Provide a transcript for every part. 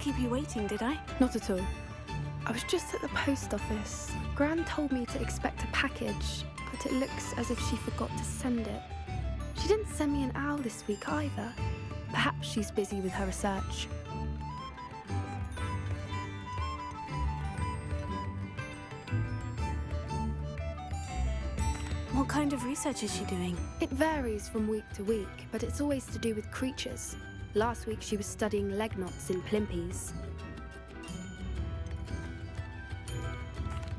keep you waiting, did I? Not at all. I was just at the post office. Gran told me to expect a package, but it looks as if she forgot to send it. She didn't send me an owl this week either. Perhaps she's busy with her research. What kind of research is she doing? It varies from week to week, but it's always to do with creatures. Last week she was studying leg knots in plimpies.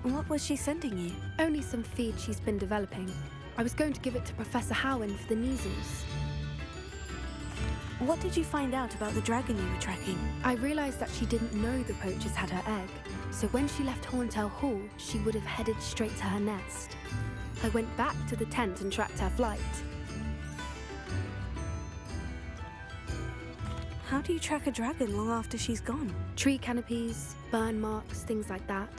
What was she sending you? Only some feed she's been developing. I was going to give it to Professor Howen for the measles. What did you find out about the dragon you were tracking? I realised that she didn't know the poachers had her egg, so when she left Horntail Hall, she would have headed straight to her nest. I went back to the tent and tracked her flight. How do you track a dragon long after she's gone? Tree canopies, burn marks, things like that.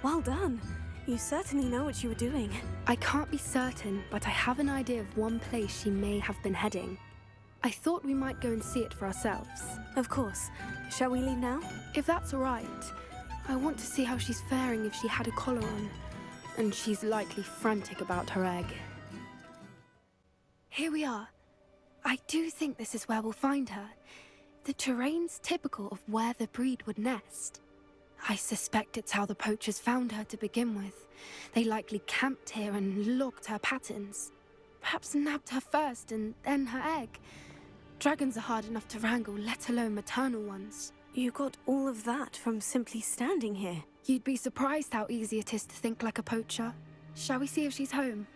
Well done. You certainly know what you were doing. I can't be certain, but I have an idea of one place she may have been heading. I thought we might go and see it for ourselves. Of course. Shall we leave now? If that's all right. I want to see how she's faring if she had a collar on. And she's likely frantic about her egg. Here we are. I do think this is where we'll find her. The terrain's typical of where the breed would nest. I suspect it's how the poachers found her to begin with. They likely camped here and logged her patterns. Perhaps nabbed her first and then her egg. Dragons are hard enough to wrangle, let alone maternal ones. You got all of that from simply standing here. You'd be surprised how easy it is to think like a poacher. Shall we see if she's home?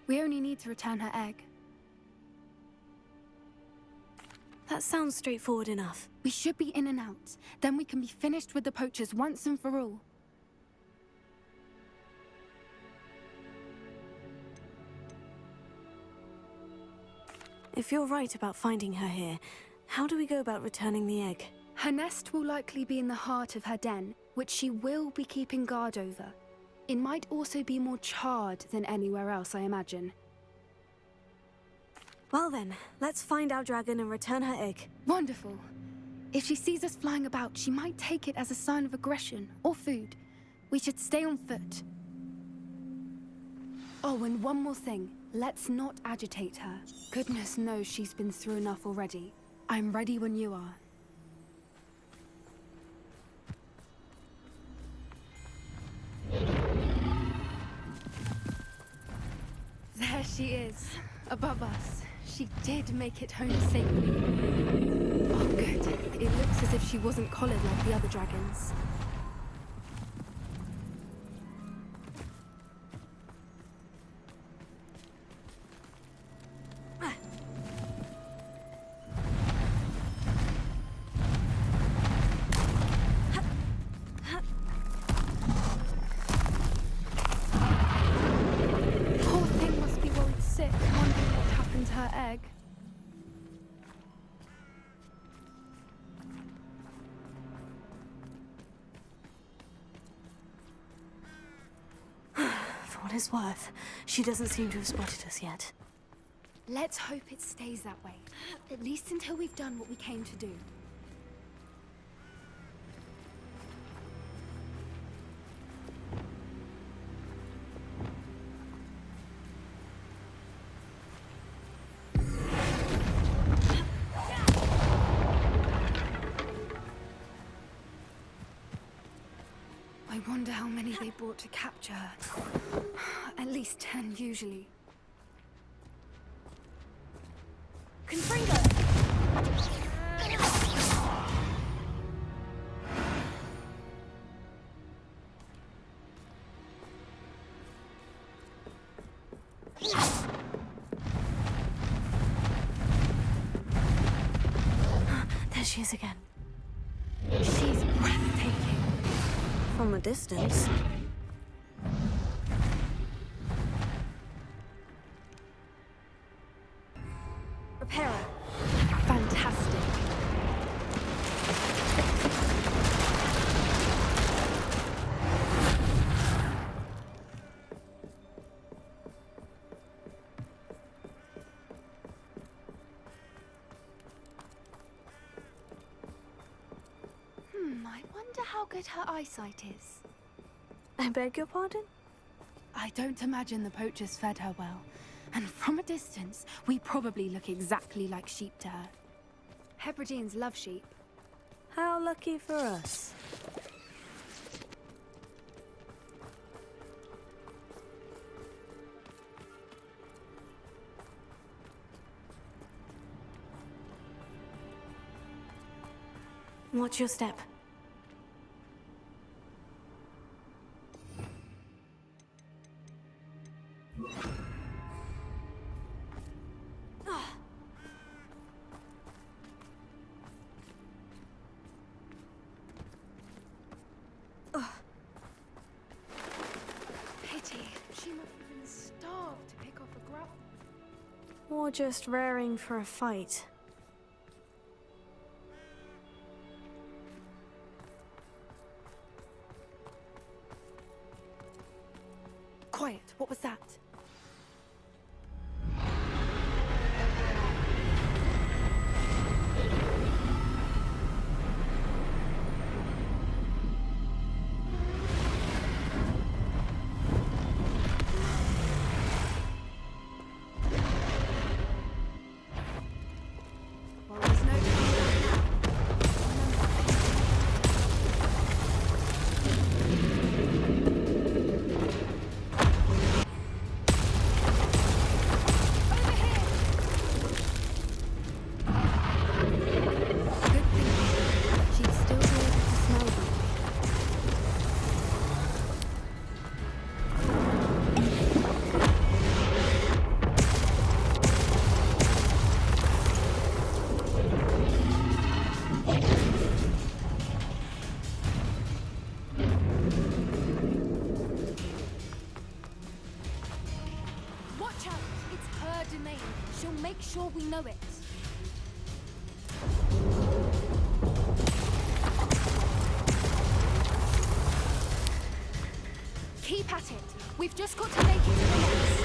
We only need to return her egg. That sounds straightforward enough. We should be in and out. Then we can be finished with the poachers once and for all. If you're right about finding her here, how do we go about returning the egg? Her nest will likely be in the heart of her den, which she will be keeping guard over. It might also be more charred than anywhere else, I imagine. Well then, let's find our dragon and return her egg. Wonderful. If she sees us flying about, she might take it as a sign of aggression or food. We should stay on foot. Oh, and one more thing. Let's not agitate her. Goodness knows she's been through enough already. I'm ready when you are. There she is, above us. She did make it home safely. Oh, good. It looks as if she wasn't collared like the other dragons. Poor thing must be worried sick, wondering what happened to her egg. For what it's worth, she doesn't seem to have spotted us yet. Let's hope it stays that way. At least until we've done what we came to do. I wonder how many they brought to capture her. At least 10 usually. Confringo! There she is again. She's breathtaking. From a distance. Repair her. Fantastic. good her eyesight is? I beg your pardon? I don't imagine the poachers fed her well. And from a distance, we probably look exactly like sheep to her. Hebrideans love sheep. How lucky for us. Watch your step. Pity. She must have been starved to pick off a grub. Or just raring for a fight. Quiet. What was that? Well, there's no coming back now. Over here! Good thinking. She'd still be able to smell them. Watch out! It's her domain. She'll make sure we know it. Keep at it. We've just got to make it to the nest.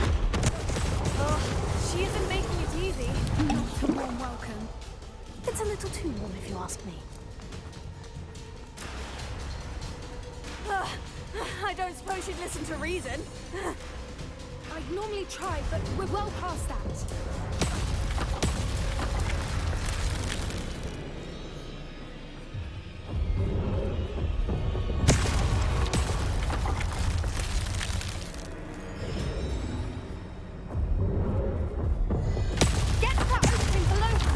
Oh, she isn't making it easy. Not a warm welcome. It's a little too warm if you ask me. I don't suppose she'd listen to reason. I'd normally try, but we're well past that. Get to that opening below her!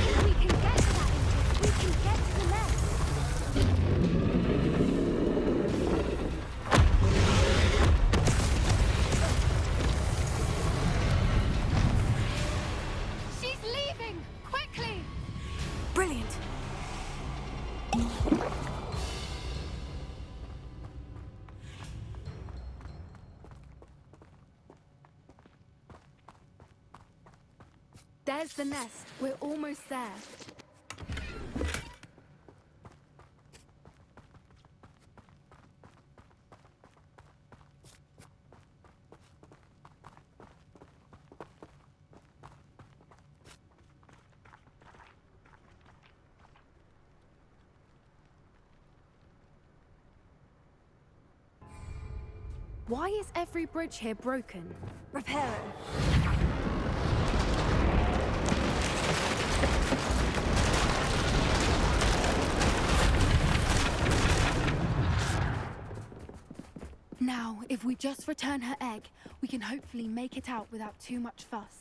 If we can get to that entrance, we can get to the nest. She's leaving! Quickly! Brilliant. There's the nest. We're almost there. Why is every bridge here broken? Repair it. Now, if we just return her egg, we can hopefully make it out without too much fuss.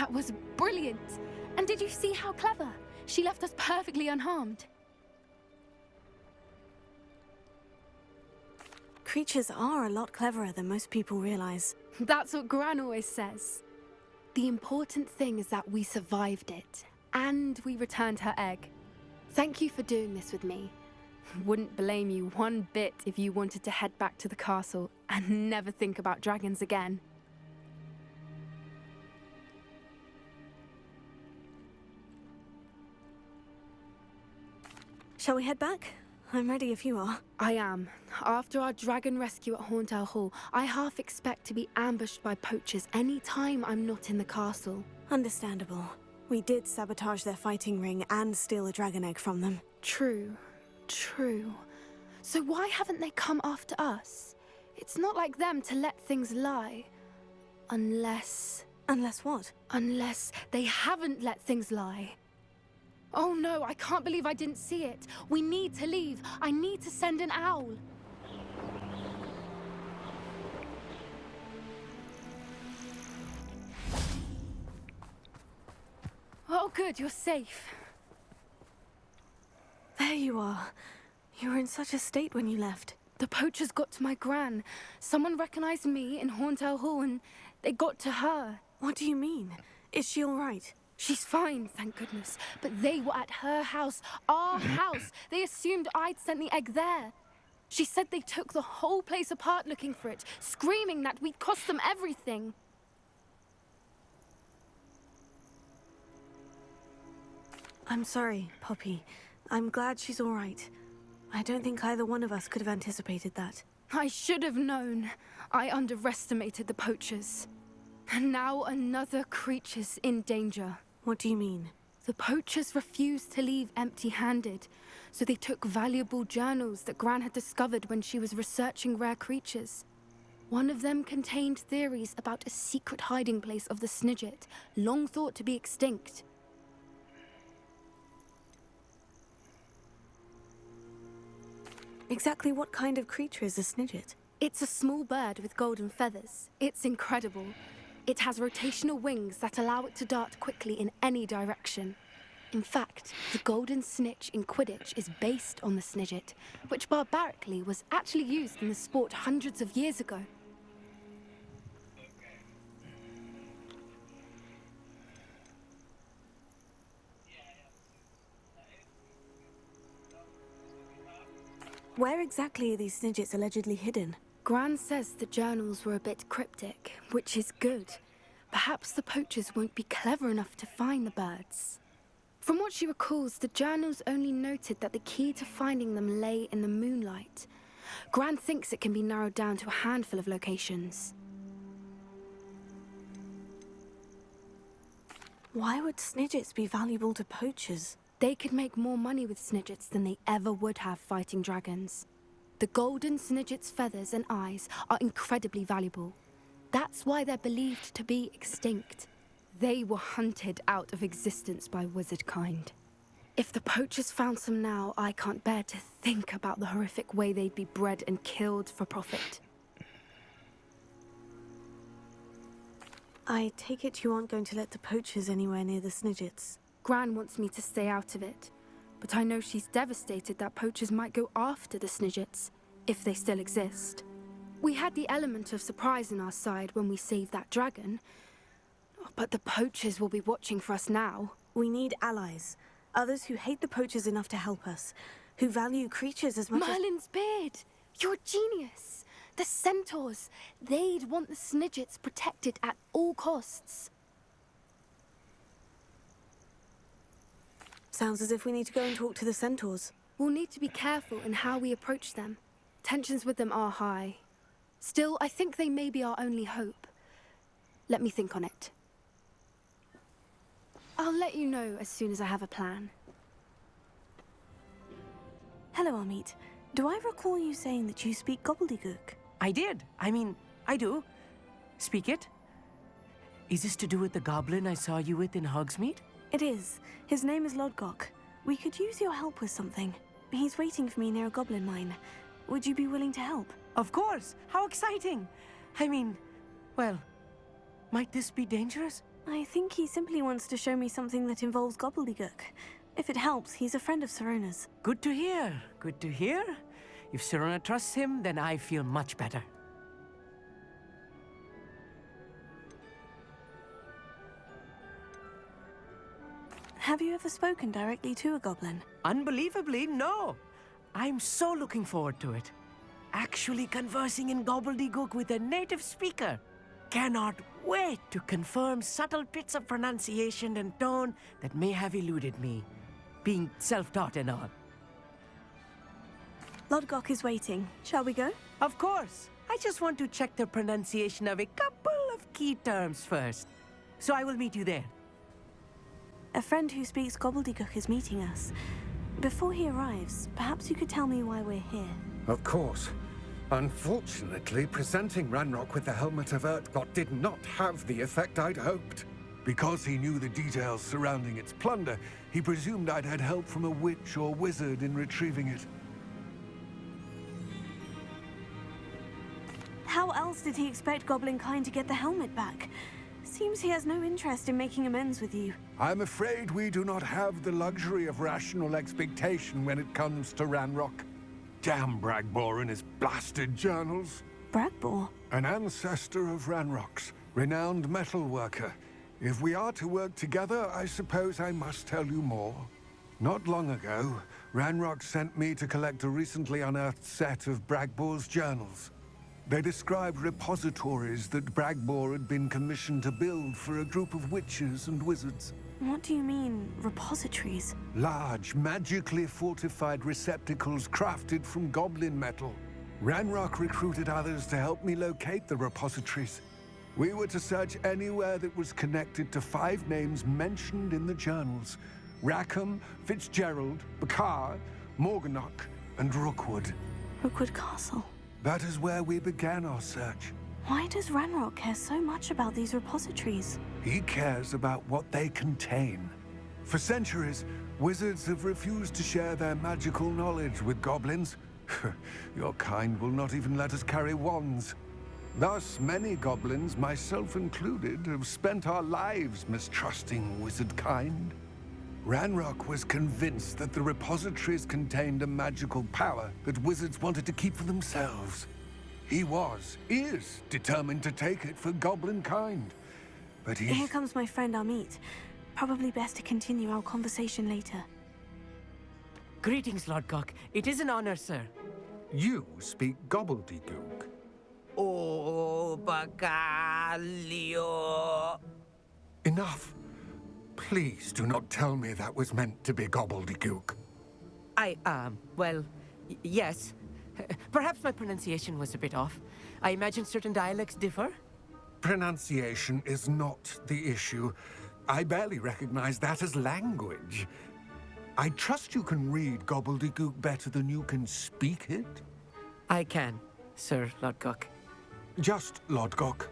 That was brilliant. And did you see how clever? She left us perfectly unharmed. Creatures are a lot cleverer than most people realize. That's what Gran always says. The important thing is that we survived it, and we returned her egg. Thank you for doing this with me. Wouldn't blame you one bit if you wanted to head back to the castle and never think about dragons again. Shall we head back? I'm ready if you are. I am. After our dragon rescue at Hauntow Hall, I half expect to be ambushed by poachers any time I'm not in the castle. Understandable. We did sabotage their fighting ring and steal a dragon egg from them. True. So why haven't they come after us? It's not like them to let things lie. Unless what? Unless they haven't let things lie. Oh no, I can't believe I didn't see it. We need to leave. I need to send an owl. Oh good, you're safe. There you are. You were in such a state when you left. The poachers got to my gran. Someone recognized me in Hauntow Hall and they got to her. What do you mean? Is she all right? She's fine, thank goodness. But they were at her house, our house. They assumed I'd sent the egg there. She said they took the whole place apart looking for it, screaming that we'd cost them everything. I'm sorry, Poppy. I'm glad she's all right. I don't think either one of us could have anticipated that. I should have known. I underestimated the poachers. And now another creature's in danger. What do you mean? The poachers refused to leave empty-handed, so they took valuable journals that Gran had discovered when she was researching rare creatures. One of them contained theories about a secret hiding place of the Snidget, long thought to be extinct. Exactly what kind of creature is a Snidget? It's a small bird with golden feathers. It's incredible. It has rotational wings that allow it to dart quickly in any direction. In fact, the golden snitch in Quidditch is based on the Snidget, which barbarically was actually used in the sport hundreds of years ago. Where exactly are these Snidgets allegedly hidden? Gran says the journals were a bit cryptic, which is good. Perhaps the poachers won't be clever enough to find the birds. From what she recalls, the journals only noted that the key to finding them lay in the moonlight. Gran thinks it can be narrowed down to a handful of locations. Why would Snidgets be valuable to poachers? They could make more money with Snidgets than they ever would have fighting dragons. The golden Snidget's feathers and eyes are incredibly valuable. That's why they're believed to be extinct. They were hunted out of existence by wizard kind. If the poachers found some now, I can't bear to think about the horrific way they'd be bred and killed for profit. I take it you aren't going to let the poachers anywhere near the Snidgets. Gran wants me to stay out of it, but I know she's devastated that poachers might go after the Snidgets, if they still exist. We had the element of surprise on our side when we saved that dragon, but the poachers will be watching for us now. We need allies. Others who hate the poachers enough to help us. Who value creatures as much as... Merlin's beard! You're a genius! The centaurs! They'd want the Snidgets protected at all costs. Sounds as if we need to go and talk to the centaurs. We'll need to be careful in how we approach them. Tensions with them are high. Still, I think they may be our only hope. Let me think on it. I'll let you know as soon as I have a plan. Hello, Amit. Do I recall you saying that you speak gobbledygook? I did. I do. Speak it. Is this to do with the goblin I saw you with in Hogsmeade? It is. His name is Lodgok. We could use your help with something. He's waiting for me near a goblin mine. Would you be willing to help? Of course. How exciting. Well, might this be dangerous? I think he simply wants to show me something that involves gobbledygook. If it helps, he's a friend of Sirona's. Good to hear. Good to hear. If Sirona trusts him, then I feel much better. Have you ever spoken directly to a goblin? Unbelievably, no. I'm so looking forward to it. Actually conversing in gobbledygook with a native speaker. Cannot wait to confirm subtle bits of pronunciation and tone that may have eluded me, being self-taught and all. Lodgok is waiting. Shall we go? Of course. I just want to check the pronunciation of a couple of key terms first. So I will meet you there. A friend who speaks gobbledygook is meeting us. Before he arrives, perhaps you could tell me why we're here. Of course. Unfortunately, presenting Ranrock with the Helmet of Urtkot did not have the effect I'd hoped. Because he knew the details surrounding its plunder, he presumed I'd had help from a witch or wizard in retrieving it. How else did he expect Goblinkind to get the helmet back? Seems he has no interest in making amends with you. I'm afraid we do not have the luxury of rational expectation when it comes to Ranrock. Damn Bragbor and his blasted journals. Bragbor? An ancestor of Ranrock's, renowned metal worker. If we are to work together, I suppose I must tell you more. Not long ago, Ranrock sent me to collect a recently unearthed set of Bragbor's journals. They described repositories that Bragbor had been commissioned to build for a group of witches and wizards. What do you mean, repositories? Large, magically fortified receptacles crafted from goblin metal. Ranrock recruited others to help me locate the repositories. We were to search anywhere that was connected to 5 names mentioned in the journals: Rackham, Fitzgerald, Bakar, Morganach, and Rookwood. Rookwood Castle. That is where we began our search. Why does Ranrock care so much about these repositories? He cares about what they contain. For centuries, wizards have refused to share their magical knowledge with goblins. Your kind will not even let us carry wands. Thus, many goblins, myself included, have spent our lives mistrusting wizard kind. Ranrock was convinced that the repositories contained a magical power that wizards wanted to keep for themselves. He is determined to take it for goblin kind. But Here comes my friend Amit. Probably best to continue our conversation later. Greetings, Lodgok. It is an honor, sir. You speak gobbledygook. Oh, Bagalio. Enough. Please do not tell me that was meant to be gobbledygook. Well, yes. Perhaps my pronunciation was a bit off. I imagine certain dialects differ. Pronunciation is not the issue. I barely recognize that as language. I trust you can read gobbledygook better than you can speak it? I can, Sir Lodgok. Just Lodgok.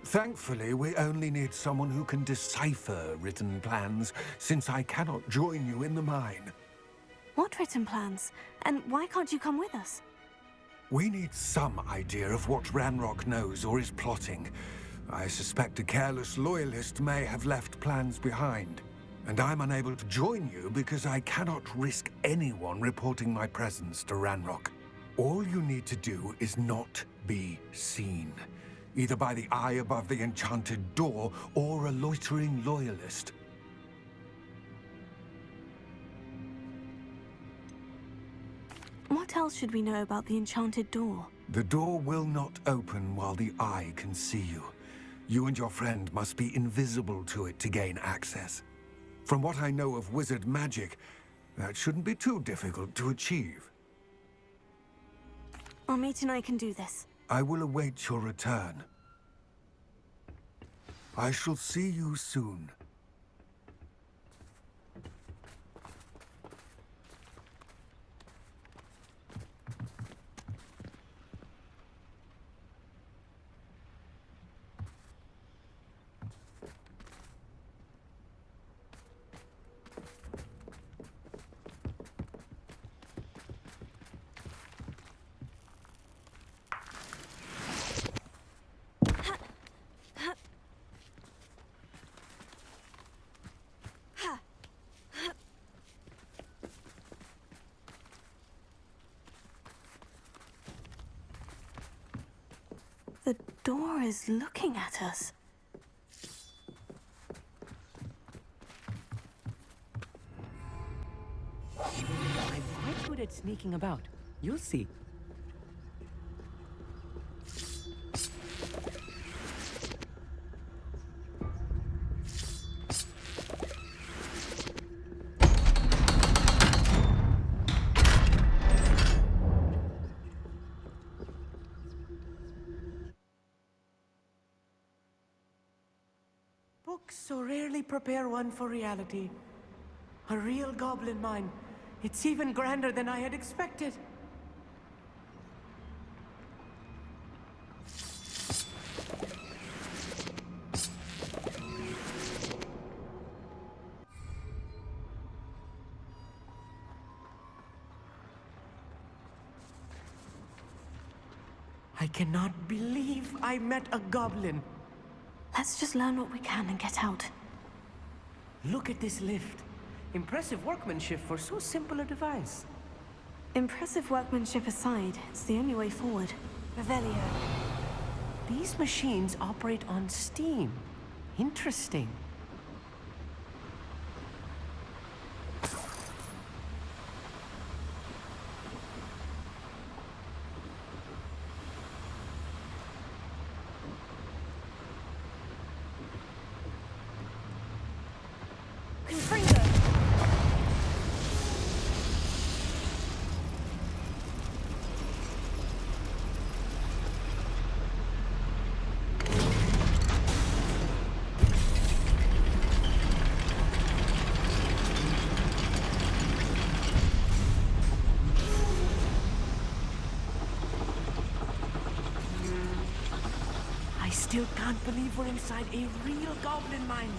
Thankfully, we only need someone who can decipher written plans, since I cannot join you in the mine. What written plans? And why can't you come with us? We need some idea of what Ranrock knows or is plotting. I suspect a careless loyalist may have left plans behind. And I'm unable to join you because I cannot risk anyone reporting my presence to Ranrock. All you need to do is not be seen. Either by the eye above the enchanted door, or a loitering loyalist. What else should we know about the enchanted door? The door will not open while the eye can see you. You and your friend must be invisible to it to gain access. From what I know of wizard magic, that shouldn't be too difficult to achieve. Amit and I can do this. I will await your return. I shall see you soon. door is looking at us. I'm quite good at sneaking about. You'll see. Books so rarely prepare one for reality. A real goblin mine. It's even grander than I had expected. I cannot believe I met a goblin. Let's just learn what we can and get out. Look at this lift. Impressive workmanship for so simple a device. Impressive workmanship aside, it's the only way forward. Revelio. These machines operate on steam. Interesting. I still can't believe we're inside a real goblin mine.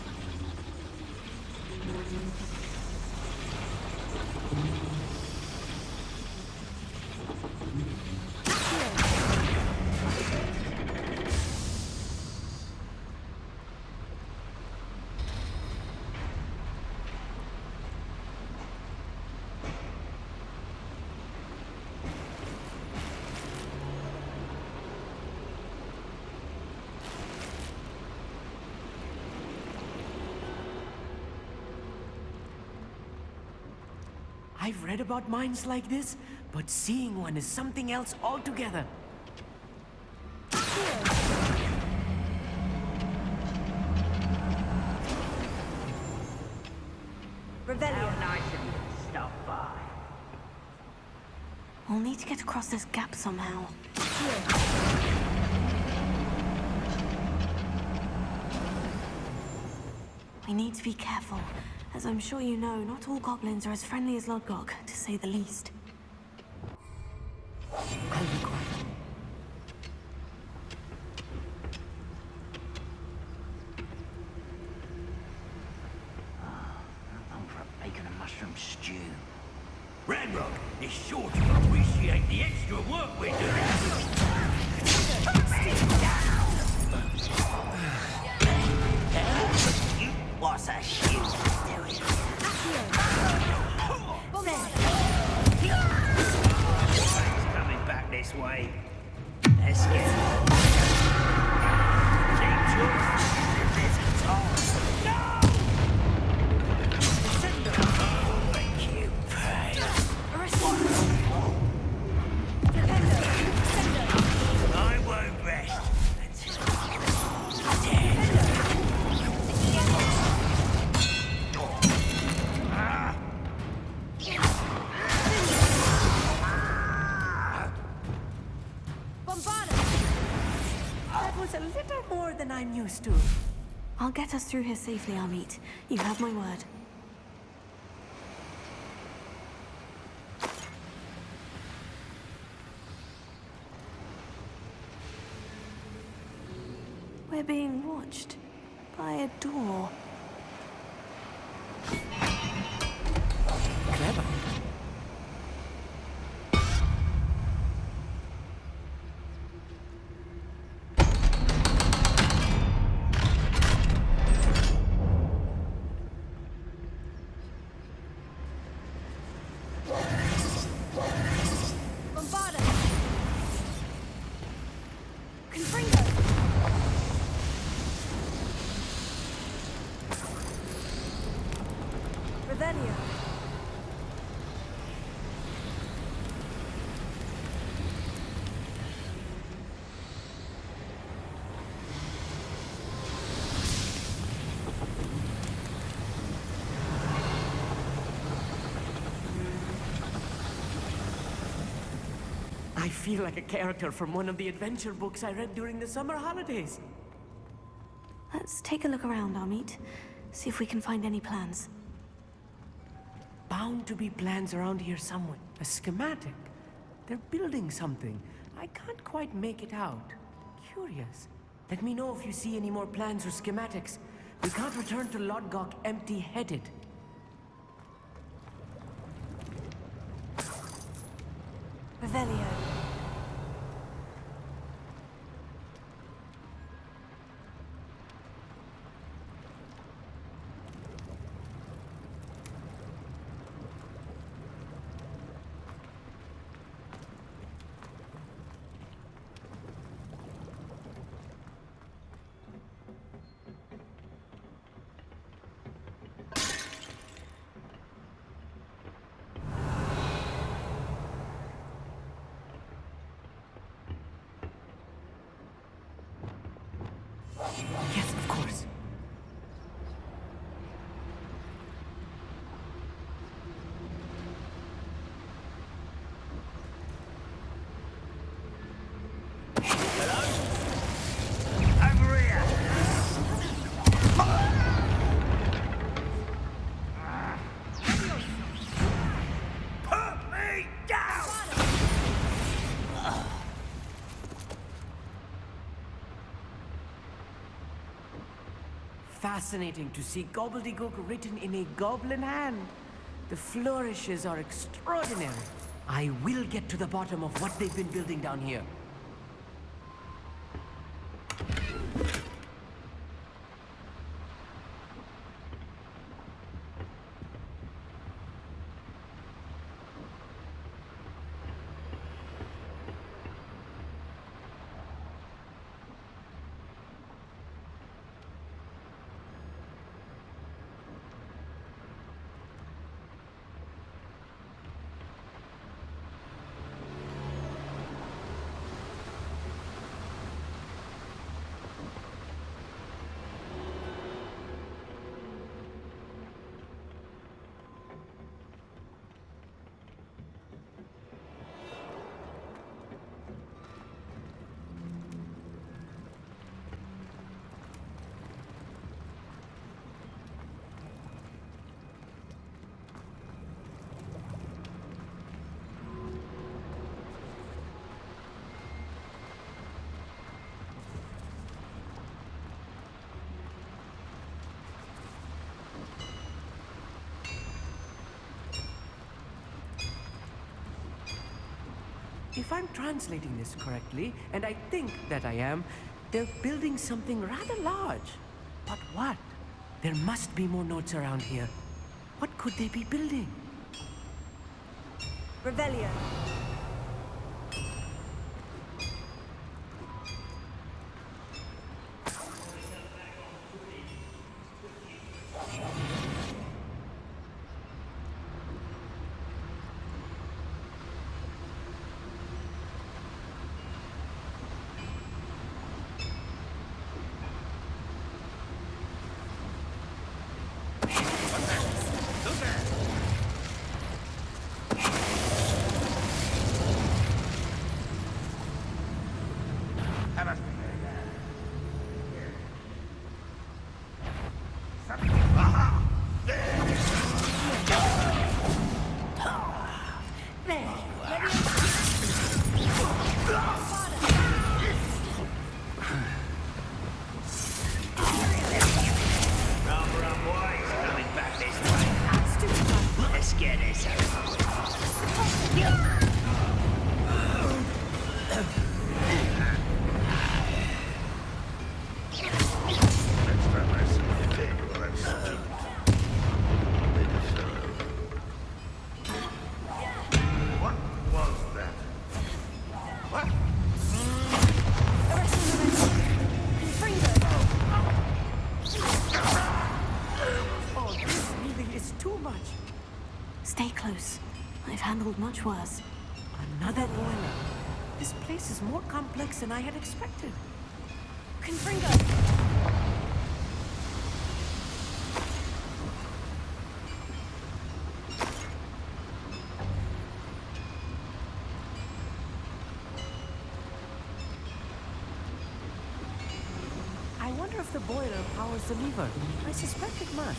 I've read about mines like this, but seeing one is something else altogether. Revelio. Nice of you to stop by. We'll need to get across this gap somehow. We need to be careful. As I'm sure you know, not all goblins are as friendly as Lodgok, to say the least. I'll be quiet. I'm for a bacon and mushroom stew. Ranrock is sure to appreciate the extra work we do. What's a shit doing? He's coming back this way. Let's get it. Keep your lizards on. No! I'll make you pay. I won't rest until I'm dead. That was a little more than I'm used to. I'll get us through here safely, Amit. You have my word. We're being watched by a door. Clever. Confringo! Revelio. I feel like a character from one of the adventure books I read during the summer holidays. Let's take a look around, Amit. See if we can find any plans. Bound to be plans around here somewhere. A schematic. They're building something. I can't quite make it out. Curious. Let me know if you see any more plans or schematics. We can't return to Lodgok empty-headed. Revelio. Yes, of course. Over here! Put me down! Fascinating to see gobbledygook written in a goblin hand. The flourishes are extraordinary. I will get to the bottom of what they've been building down here. If I'm translating this correctly, and I think that I am, they're building something rather large. But what? There must be more notes around here. What could they be building? Revelio. Stay close. I've handled much worse. Another boiler. This place is more complex than I had expected. Confringo! I wonder if the boiler powers the lever. I suspect it must.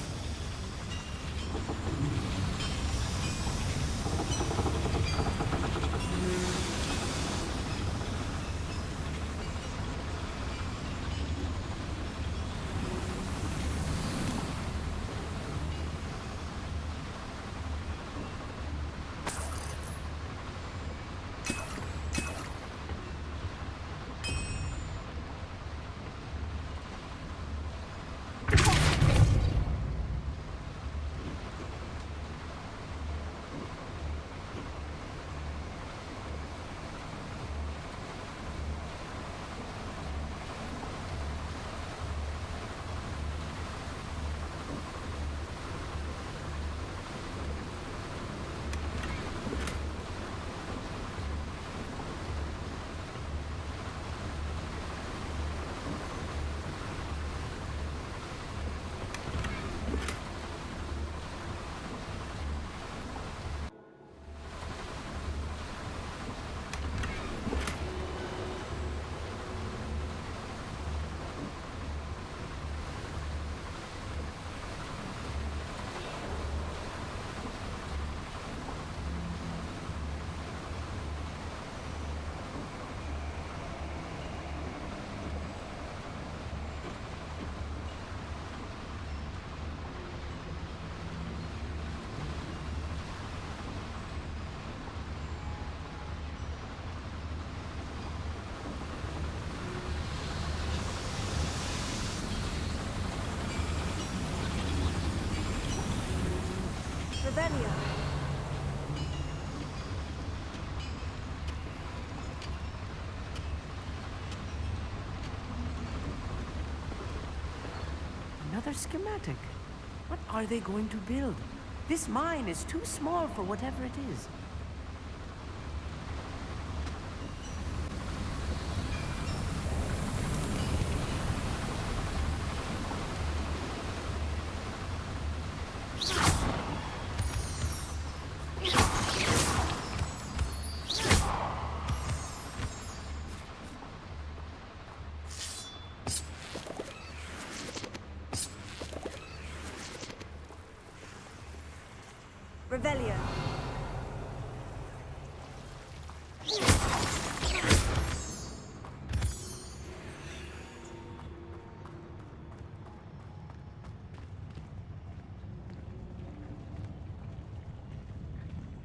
Revelio. Another schematic. What are they going to build? This mine is too small for whatever it is. Revelio.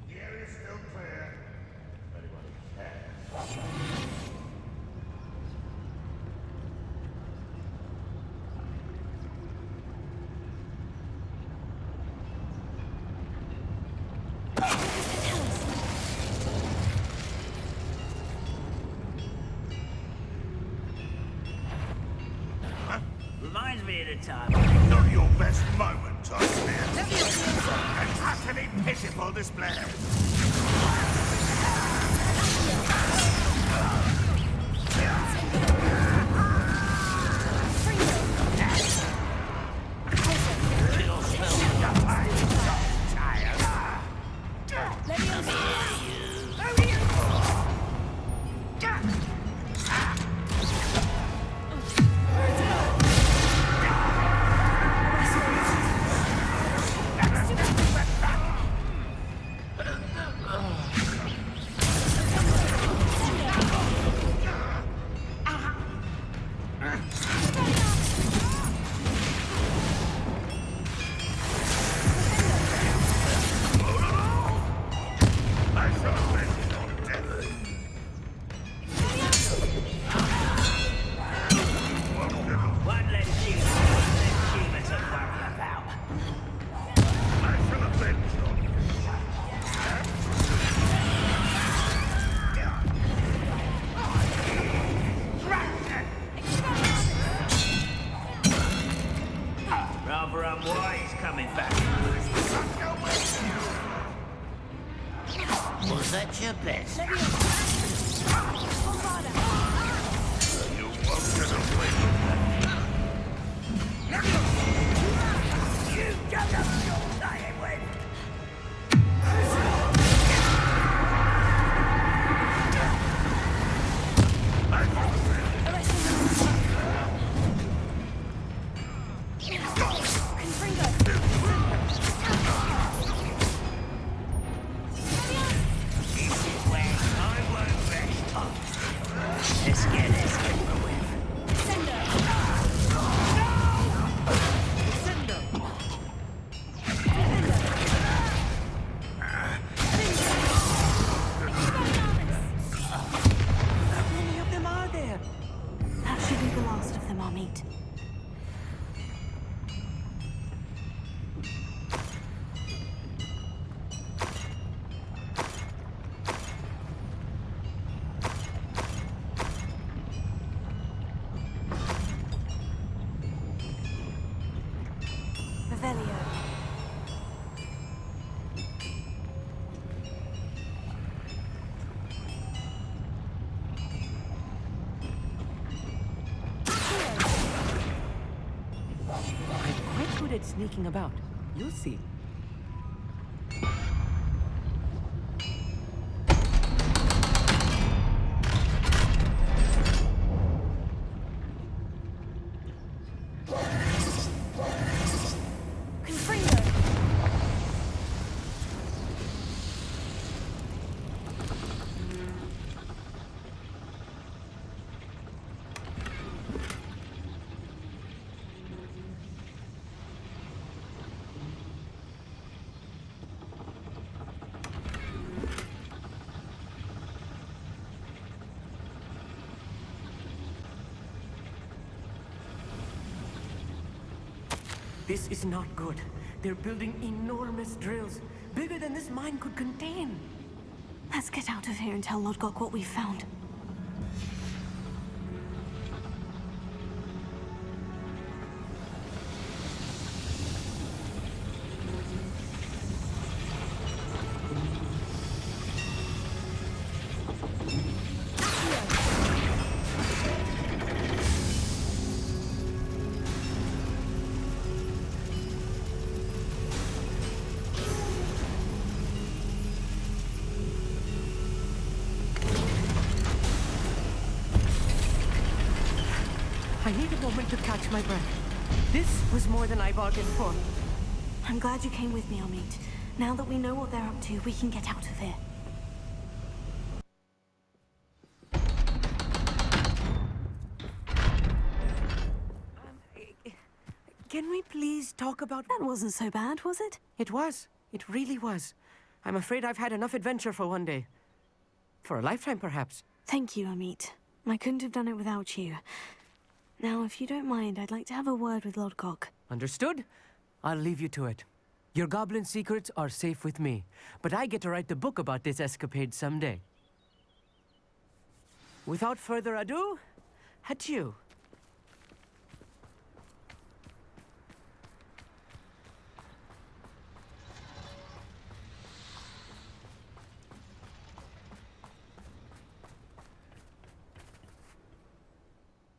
The area is still clear. Anyone can. Reminds me of the time. Not your best moment, I fear. An utterly pitiful display. Such a best. You won't get away with that. You don't know what you're dying with. Let's get this over with. How many of them are there? That should be the last of them, Amit. Revelio. I'm quite good at sneaking about. You'll see. This is not good. They're building enormous drills, bigger than this mine could contain. Let's get out of here and tell Lodgok what we've found. I need a moment to catch my breath. This was more than I bargained for. I'm glad you came with me, Amit. Now that we know what they're up to, we can get out of here. Can we please talk about... That wasn't so bad, was it? It was. It really was. I'm afraid I've had enough adventure for one day. For a lifetime, perhaps. Thank you, Amit. I couldn't have done it without you. Now, if you don't mind, I'd like to have a word with Lodgok. Understood? I'll leave you to it. Your goblin secrets are safe with me, but I get to write the book about this escapade someday. Without further ado, adieu.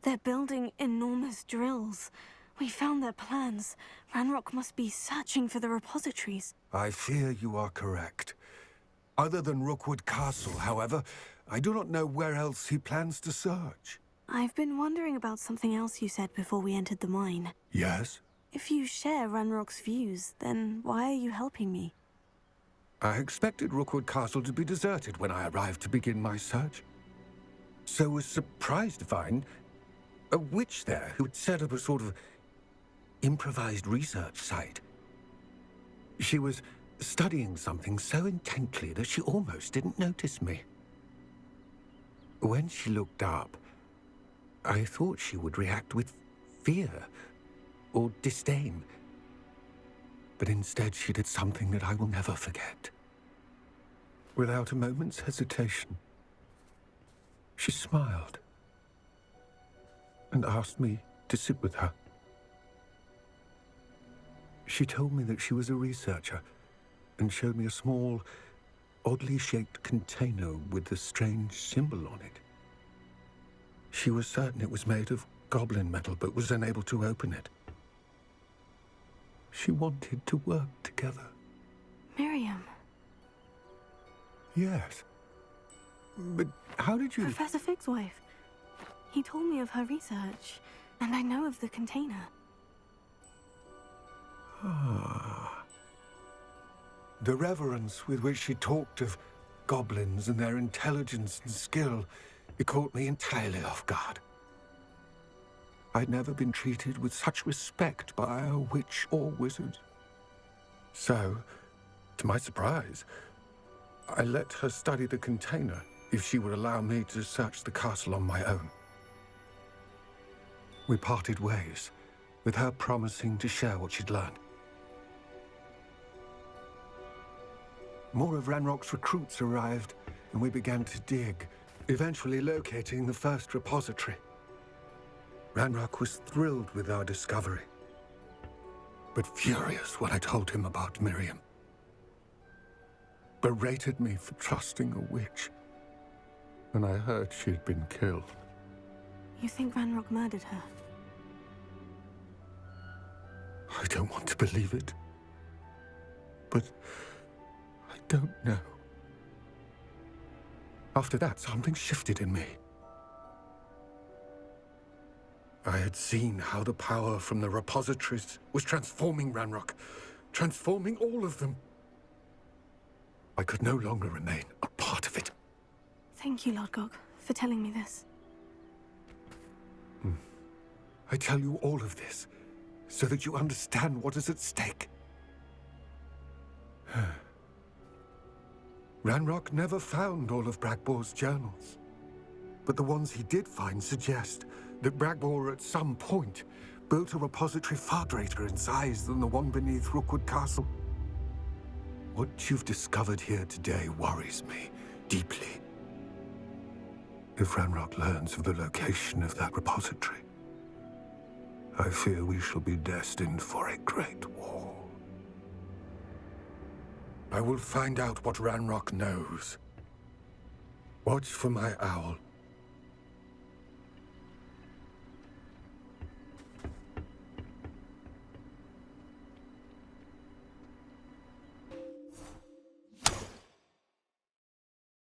They're building enormous drills. We found their plans. Ranrock must be searching for the repositories. I fear you are correct. Other than Rookwood Castle, however, I do not know where else he plans to search. I've been wondering about something else you said before we entered the mine. Yes? If you share Ranrock's views, then why are you helping me? I expected Rookwood Castle to be deserted when I arrived to begin my search. So was surprised to find a witch there who had set up a sort of improvised research site. She was studying something so intently that she almost didn't notice me. When she looked up, I thought she would react with fear or disdain. But instead she did something that I will never forget. Without a moment's hesitation, she smiled and asked me to sit with her. She told me that she was a researcher and showed me a small, oddly shaped container with a strange symbol on it. She was certain it was made of goblin metal, but was unable to open it. She wanted to work together. Miriam. Yes. But how did you... Professor Fig's wife. He told me of her research, and I know of the container. Ah. The reverence with which she talked of goblins and their intelligence and skill, it caught me entirely off guard. I'd never been treated with such respect by a witch or wizard. So, to my surprise, I let her study the container if she would allow me to search the castle on my own. We parted ways, with her promising to share what she'd learned. More of Ranrock's recruits arrived, and we began to dig, eventually locating the first repository. Ranrock was thrilled with our discovery, but furious when I told him about Miriam. Berated me for trusting a witch, and I heard she'd been killed. You think Ranrock murdered her? I don't want to believe it, but I don't know. After that, something shifted in me. I had seen how the power from the repositories was transforming Ranrock, transforming all of them. I could no longer remain a part of it. Thank you, Lodgok, for telling me this. I tell you all of this so that you understand what is at stake. Ranrock never found all of Bragbor's journals, but the ones he did find suggest that Bragbor at some point built a repository far greater in size than the one beneath Rookwood Castle. What you've discovered here today worries me deeply. If Ranrock learns of the location of that repository, I fear we shall be destined for a great war. I will find out what Ranrock knows. Watch for my owl